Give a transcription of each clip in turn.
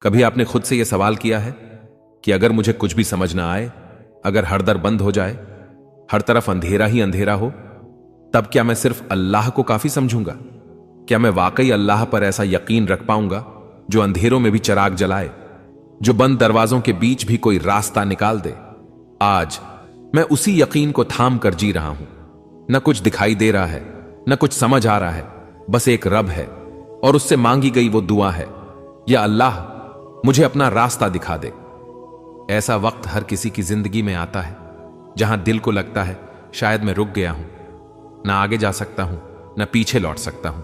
कभी आपने खुद से यह सवाल किया है कि अगर मुझे कुछ भी समझ ना आए, अगर हर दर बंद हो जाए, हर तरफ अंधेरा ही अंधेरा हो, तब क्या मैं सिर्फ अल्लाह को काफी समझूंगा? क्या मैं वाकई अल्लाह पर ऐसा यकीन रख पाऊंगा जो अंधेरों में भी चिराग जलाए, जो बंद दरवाजों के बीच भी कोई रास्ता निकाल दे? आज मैं उसी यकीन को थाम कर जी रहा हूं। न कुछ दिखाई दे रहा है, न कुछ समझ आ रहा है, बस एक रब है और उससे मांगी गई वो दुआ है, या अल्लाह मुझे अपना रास्ता दिखा दे। ऐसा वक्त हर किसी की जिंदगी में आता है जहां दिल को लगता है शायद मैं रुक गया हूं, ना आगे जा सकता हूं, ना पीछे लौट सकता हूं।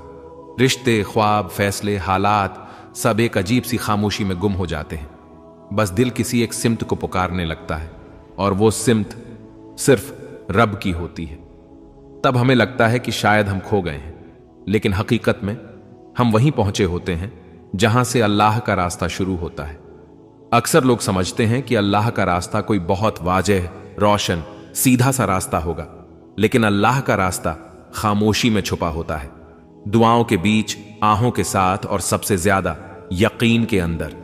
रिश्ते, ख्वाब, फैसले, हालात सब एक अजीब सी खामोशी में गुम हो जाते हैं। बस दिल किसी एक सिमत को पुकारने लगता है और वो सिमत सिर्फ रब की होती है। तब हमें लगता है कि शायद हम खो गए हैं, लेकिन हकीकत में हम वहीं पहुंचे होते हैं जहां से अल्लाह का रास्ता शुरू होता है। अक्सर लोग समझते हैं कि अल्लाह का रास्ता कोई बहुत वाज़ेह, रोशन, सीधा सा रास्ता होगा, लेकिन अल्लाह का रास्ता खामोशी में छुपा होता है, दुआओं के बीच, आहों के साथ और सबसे ज्यादा यकीन के अंदर।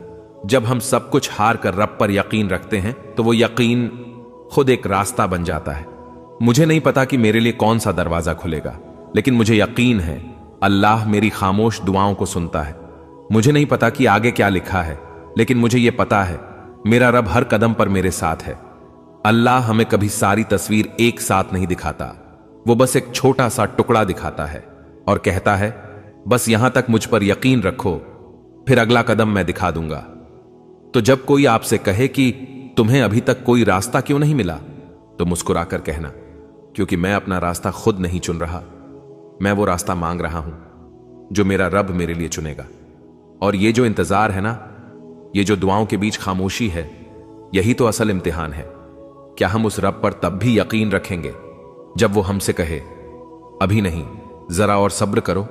जब हम सब कुछ हार कर रब पर यकीन रखते हैं तो वो यकीन खुद एक रास्ता बन जाता है। मुझे नहीं पता कि मेरे लिए कौन सा दरवाजा खुलेगा, लेकिन मुझे यकीन है अल्लाह मेरी खामोश दुआओं को सुनता है। मुझे नहीं पता कि आगे क्या लिखा है, लेकिन मुझे यह पता है मेरा रब हर कदम पर मेरे साथ है। अल्लाह हमें कभी सारी तस्वीर एक साथ नहीं दिखाता, वो बस एक छोटा सा टुकड़ा दिखाता है और कहता है बस यहां तक मुझ पर यकीन रखो, फिर अगला कदम मैं दिखा दूंगा। तो जब कोई आपसे कहे कि तुम्हें अभी तक कोई रास्ता क्यों नहीं मिला, तो मुस्कुराकर कहना क्योंकि मैं अपना रास्ता खुद नहीं चुन रहा, मैं वो रास्ता मांग रहा हूं जो मेरा रब मेरे लिए चुनेगा। और ये जो इंतजार है ना, ये जो दुआओं के बीच खामोशी है, यही तो असल इम्तिहान है। क्या हम उस रब पर तब भी यकीन रखेंगे जब वो हमसे कहे अभी नहीं, जरा और सब्र करो?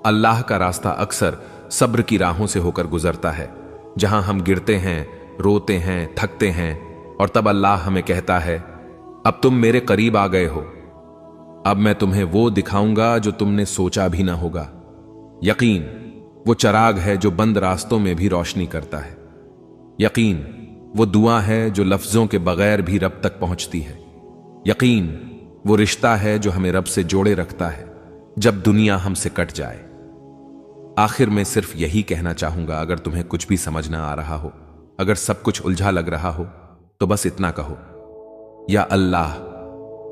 अल्लाह का रास्ता अक्सर सब्र की राहों से होकर गुजरता है, जहां हम गिरते हैं, रोते हैं, थकते हैं, और तब अल्लाह हमें कहता है अब तुम मेरे करीब आ गए हो, अब मैं तुम्हें वो दिखाऊंगा जो तुमने सोचा भी ना होगा। यकीन वो चराग है जो बंद रास्तों में भी रोशनी करता है। यकीन वो दुआ है जो लफ्जों के बगैर भी रब तक पहुंचती है। यकीन वो रिश्ता है जो हमें रब से जोड़े रखता है जब दुनिया हमसे कट जाए। आखिर में सिर्फ यही कहना चाहूंगा, अगर तुम्हें कुछ भी समझ ना आ रहा हो, अगर सब कुछ उलझा लग रहा हो, तो बस इतना कहो, या अल्लाह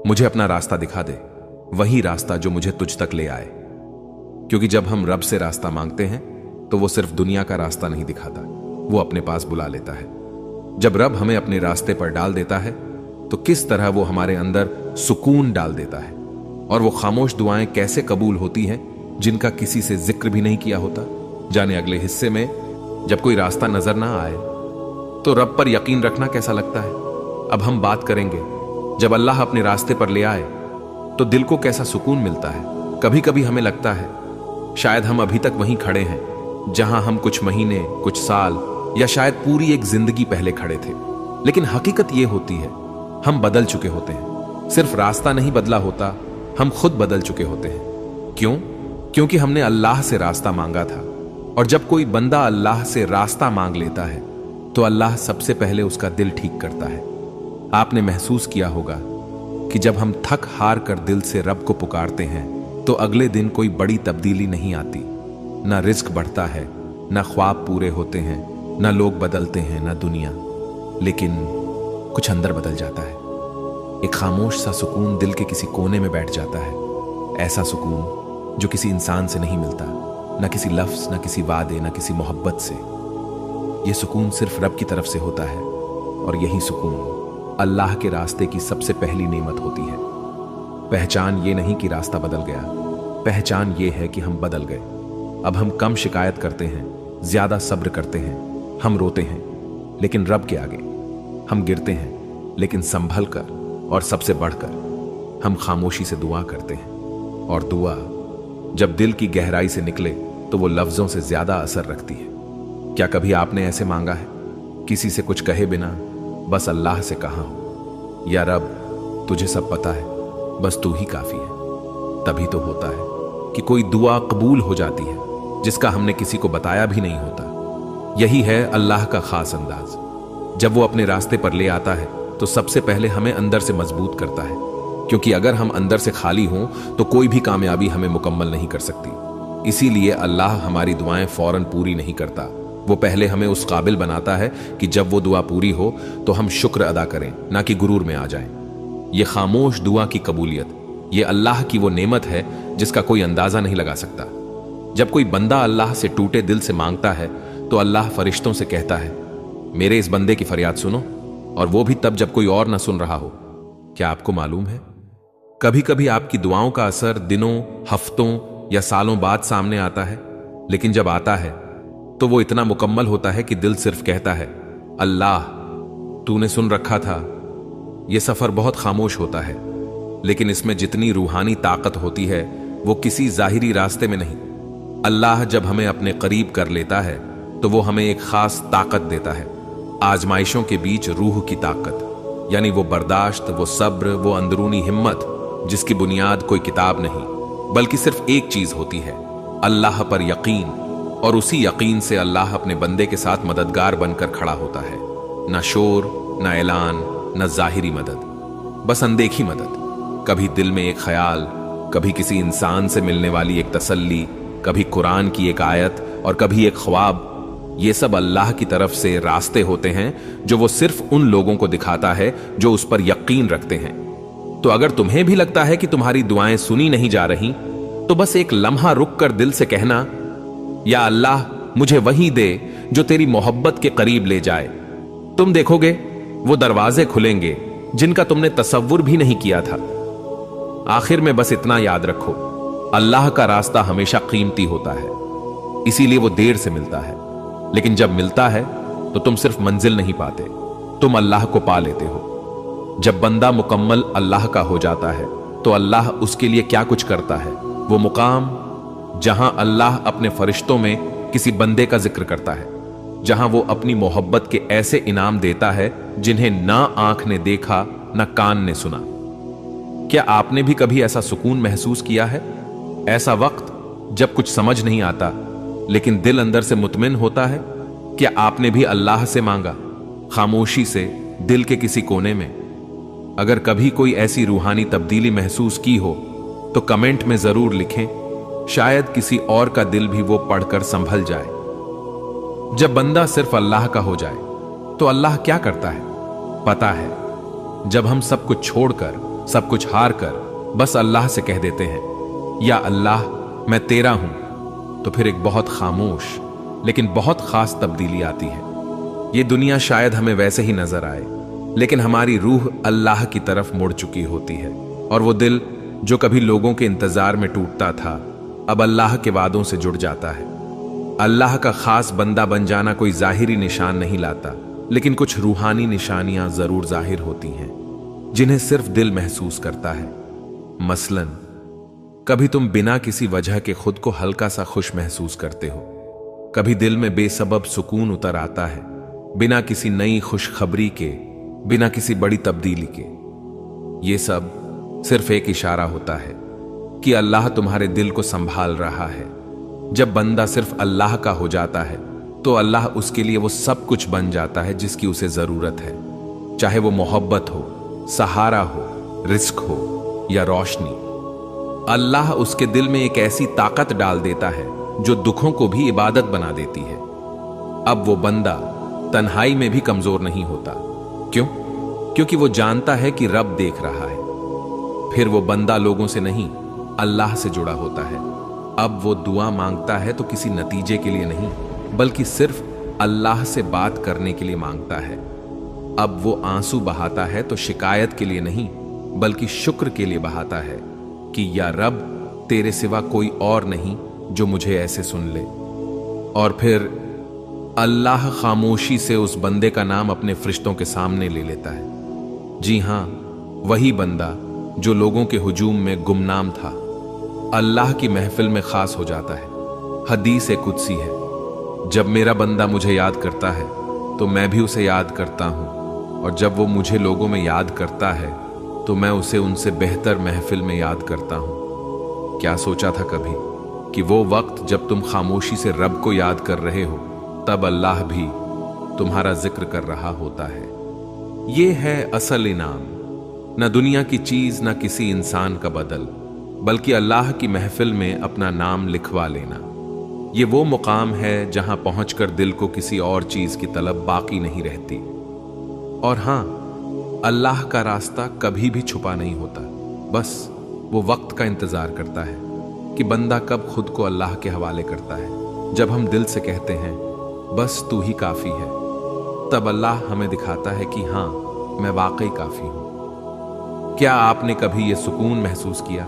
मुझे अपना रास्ता दिखा दे, वही रास्ता जो मुझे तुझ तक ले आए। क्योंकि जब हम रब से रास्ता मांगते हैं तो वो सिर्फ दुनिया का रास्ता नहीं दिखाता, वो अपने पास बुला लेता है। जब रब हमें अपने रास्ते पर डाल देता है तो किस तरह वो हमारे अंदर सुकून डाल देता है, और वो खामोश दुआएं कैसे कबूल होती हैं जिनका किसी से जिक्र भी नहीं किया होता। जाने अगले हिस्से में जब कोई रास्ता नजर ना आए तो रब पर यकीन रखना कैसा लगता है। अब हम बात करेंगे जब अल्लाह अपने रास्ते पर ले आए तो दिल को कैसा सुकून मिलता है। कभी कभी हमें लगता है शायद हम अभी तक वहीं खड़े हैं जहां हम कुछ महीने, कुछ साल या शायद पूरी एक जिंदगी पहले खड़े थे, लेकिन हकीकत यह होती है हम बदल चुके होते हैं। सिर्फ रास्ता नहीं बदला होता, हम खुद बदल चुके होते हैं। क्यों? क्योंकि हमने अल्लाह से रास्ता मांगा था, और जब कोई बंदा अल्लाह से रास्ता मांग लेता है तो अल्लाह सबसे पहले उसका दिल ठीक करता है। आपने महसूस किया होगा कि जब हम थक हार कर दिल से रब को पुकारते हैं तो अगले दिन कोई बड़ी तब्दीली नहीं आती, ना रिस्क बढ़ता है, ना ख्वाब पूरे होते हैं, ना लोग बदलते हैं, ना दुनिया, लेकिन कुछ अंदर बदल जाता है। एक खामोश सा सुकून दिल के किसी कोने में बैठ जाता है, ऐसा सुकून जो किसी इंसान से नहीं मिलता, ना किसी लफ्ज, ना किसी वादे, ना किसी मोहब्बत से। यह सुकून सिर्फ रब की तरफ से होता है, और यही सुकून अल्लाह के रास्ते की सबसे पहली नेमत होती है। पहचान ये नहीं कि रास्ता बदल गया, पहचान ये है कि हम बदल गए। अब हम कम शिकायत करते हैं, ज्यादा सब्र करते हैं, हम रोते हैं लेकिन रब के आगे, हम गिरते हैं लेकिन संभल कर, और सबसे बढ़कर हम खामोशी से दुआ करते हैं। और दुआ जब दिल की गहराई से निकले तो वो लफ्जों से ज्यादा असर रखती है। क्या कभी आपने ऐसे मांगा है, किसी से कुछ कहे बिना, बस अल्लाह से कहा हो, या रब तुझे सब पता है, बस तू ही काफी है? तभी तो होता है कि कोई दुआ कबूल हो जाती है जिसका हमने किसी को बताया भी नहीं होता। यही है अल्लाह का खास अंदाज। जब वो अपने रास्ते पर ले आता है तो सबसे पहले हमें अंदर से मजबूत करता है, क्योंकि अगर हम अंदर से खाली हों तो कोई भी कामयाबी हमें मुकम्मल नहीं कर सकती। इसीलिए अल्लाह हमारी दुआएं फौरन पूरी नहीं करता। वो पहले हमें उस काबिल बनाता है कि जब वो दुआ पूरी हो तो हम शुक्र अदा करें, ना कि गुरूर में आ जाएं। ये खामोश दुआ की कबूलियत, ये अल्लाह की वो नेमत है जिसका कोई अंदाजा नहीं लगा सकता। जब कोई बंदा अल्लाह से टूटे दिल से मांगता है तो अल्लाह फरिश्तों से कहता है, मेरे इस बंदे की फरियाद सुनो, और वो भी तब जब कोई और ना सुन रहा हो। क्या आपको मालूम है, कभी कभी आपकी दुआओं का असर दिनों, हफ्तों या सालों बाद सामने आता है, लेकिन जब आता है तो वो इतना मुकम्मल होता है कि दिल सिर्फ कहता है, अल्लाह तूने सुन रखा था। यह सफर बहुत खामोश होता है, लेकिन इसमें जितनी रूहानी ताकत होती है वो किसी जाहिरी रास्ते में नहीं। अल्लाह जब हमें अपने करीब कर लेता है तो वो हमें एक खास ताकत देता है। आजमाइशों के बीच रूह की ताकत, यानी वो बर्दाश्त, वो सब्र, वो अंदरूनी हिम्मत जिसकी बुनियाद कोई किताब नहीं बल्कि सिर्फ एक चीज होती है, अल्लाह पर यकीन। और उसी यकीन से अल्लाह अपने बंदे के साथ मददगार बनकर खड़ा होता है। ना शोर, ना ऐलान, ना जाहिरी मदद, बस अनदेखी मदद। कभी दिल में एक ख्याल, कभी किसी इंसान से मिलने वाली एक तसल्ली, कभी कुरान की एक आयत और कभी एक ख्वाब। ये सब अल्लाह की तरफ से रास्ते होते हैं जो वो सिर्फ उन लोगों को दिखाता है जो उस पर यकीन रखते हैं। तो अगर तुम्हें भी लगता है कि तुम्हारी दुआएं सुनी नहीं जा रही, तो बस एक लम्हा रुक कर दिल से कहना, या अल्लाह मुझे वही दे जो तेरी मोहब्बत के करीब ले जाए। तुम देखोगे वो दरवाजे खुलेंगे जिनका तुमने तसव्वुर भी नहीं किया था। आखिर में बस इतना याद रखो, अल्लाह का रास्ता हमेशा कीमती होता है, इसीलिए वो देर से मिलता है, लेकिन जब मिलता है तो तुम सिर्फ मंजिल नहीं पाते, तुम अल्लाह को पा लेते हो। जब बंदा मुकम्मल अल्लाह का हो जाता है तो अल्लाह उसके लिए क्या कुछ करता है। वो मुकाम जहां अल्लाह अपने फरिश्तों में किसी बंदे का जिक्र करता है, जहां वो अपनी मोहब्बत के ऐसे इनाम देता है जिन्हें ना आंख ने देखा ना कान ने सुना। क्या आपने भी कभी ऐसा सुकून महसूस किया है? ऐसा वक्त जब कुछ समझ नहीं आता लेकिन दिल अंदर से मुतमिन होता है। क्या आपने भी अल्लाह से मांगा, खामोशी से, दिल के किसी कोने में? अगर कभी कोई ऐसी रूहानी तब्दीली महसूस की हो तो कमेंट में जरूर लिखें, शायद किसी और का दिल भी वो पढ़कर संभल जाए। जब बंदा सिर्फ अल्लाह का हो जाए तो अल्लाह क्या करता है पता है? जब हम सब कुछ छोड़कर, सब कुछ हार कर बस अल्लाह से कह देते हैं, या अल्लाह मैं तेरा हूं, तो फिर एक बहुत खामोश लेकिन बहुत खास तब्दीली आती है। ये दुनिया शायद हमें वैसे ही नजर आए, लेकिन हमारी रूह अल्लाह की तरफ मुड़ चुकी होती है, और वो दिल जो कभी लोगों के इंतजार में टूटता था अब अल्लाह के वादों से जुड़ जाता है। अल्लाह का खास बंदा बन जाना कोई जाहिरी निशान नहीं लाता, लेकिन कुछ रूहानी निशानियां जरूर जाहिर होती हैं जिन्हें सिर्फ दिल महसूस करता है। मसलन कभी तुम बिना किसी वजह के खुद को हल्का सा खुश महसूस करते हो, कभी दिल में बेसबब सुकून उतर आता है बिना किसी नई खुशखबरी के, बिना किसी बड़ी तब्दीली के। ये सब सिर्फ एक इशारा होता है कि अल्लाह तुम्हारे दिल को संभाल रहा है। जब बंदा सिर्फ अल्लाह का हो जाता है तो अल्लाह उसके लिए वो सब कुछ बन जाता है जिसकी उसे जरूरत है, चाहे वो मोहब्बत हो, सहारा हो, रिस्क हो या रोशनी। अल्लाह उसके दिल में एक ऐसी ताकत डाल देता है जो दुखों को भी इबादत बना देती है। अब वो बंदा तन्हाई में भी कमजोर नहीं होता। क्यों? क्योंकि वो जानता है कि रब देख रहा है। फिर वो बंदा लोगों से नहीं, अल्लाह से जुड़ा होता है। अब वो दुआ मांगता है तो किसी नतीजे के लिए नहीं, बल्कि सिर्फ अल्लाह से बात करने के लिए मांगता है। अब वो आंसू बहाता है तो शिकायत के लिए नहीं, बल्कि शुक्र के लिए बहाता है कि या रब, तेरे सिवा कोई और नहीं जो मुझे ऐसे सुन ले। और फिर अल्लाह खामोशी से उस बंदे का नाम अपने फरिश्तों के सामने ले लेता है। जी हां, वही बंदा जो लोगों के हुजूम में गुमनाम था, अल्लाह की महफिल में खास हो जाता है। हदीस कुदसी है, जब मेरा बंदा मुझे याद करता है तो मैं भी उसे याद करता हूं, और जब वो मुझे लोगों में याद करता है तो मैं उसे उनसे बेहतर महफिल में याद करता हूं। क्या सोचा था कभी कि वो वक्त जब तुम खामोशी से रब को याद कर रहे हो तब अल्लाह भी तुम्हारा जिक्र कर रहा होता है। ये है असल इनाम, न दुनिया की चीज न किसी इंसान का बदल, बल्कि अल्लाह की महफिल में अपना नाम लिखवा लेना। ये वो मुकाम है जहां पहुंचकर दिल को किसी और चीज की तलब बाकी नहीं रहती। और हां, अल्लाह का रास्ता कभी भी छुपा नहीं होता, बस वो वक्त का इंतजार करता है कि बंदा कब खुद को अल्लाह के हवाले करता है। जब हम दिल से कहते हैं बस तू ही काफी है, तब अल्लाह हमें दिखाता है कि हां, मैं वाकई काफी हूं। क्या आपने कभी यह सुकून महसूस किया?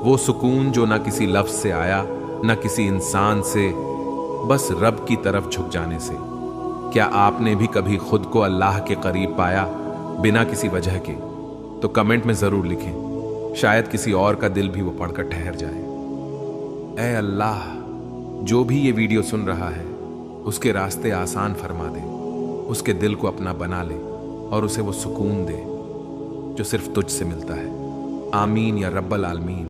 वो सुकून जो ना किसी लफ्ज से आया, ना किसी इंसान से, बस रब की तरफ झुक जाने से। क्या आपने भी कभी खुद को अल्लाह के करीब पाया बिना किसी वजह के? तो कमेंट में जरूर लिखें, शायद किसी और का दिल भी वो पढ़कर ठहर जाए। ऐ अल्लाह, जो भी ये वीडियो सुन रहा है उसके रास्ते आसान फरमा दे, उसके दिल को अपना बना ले और उसे वो सुकून दे जो सिर्फ तुझ से मिलता है। आमीन या रब्बल आलमीन।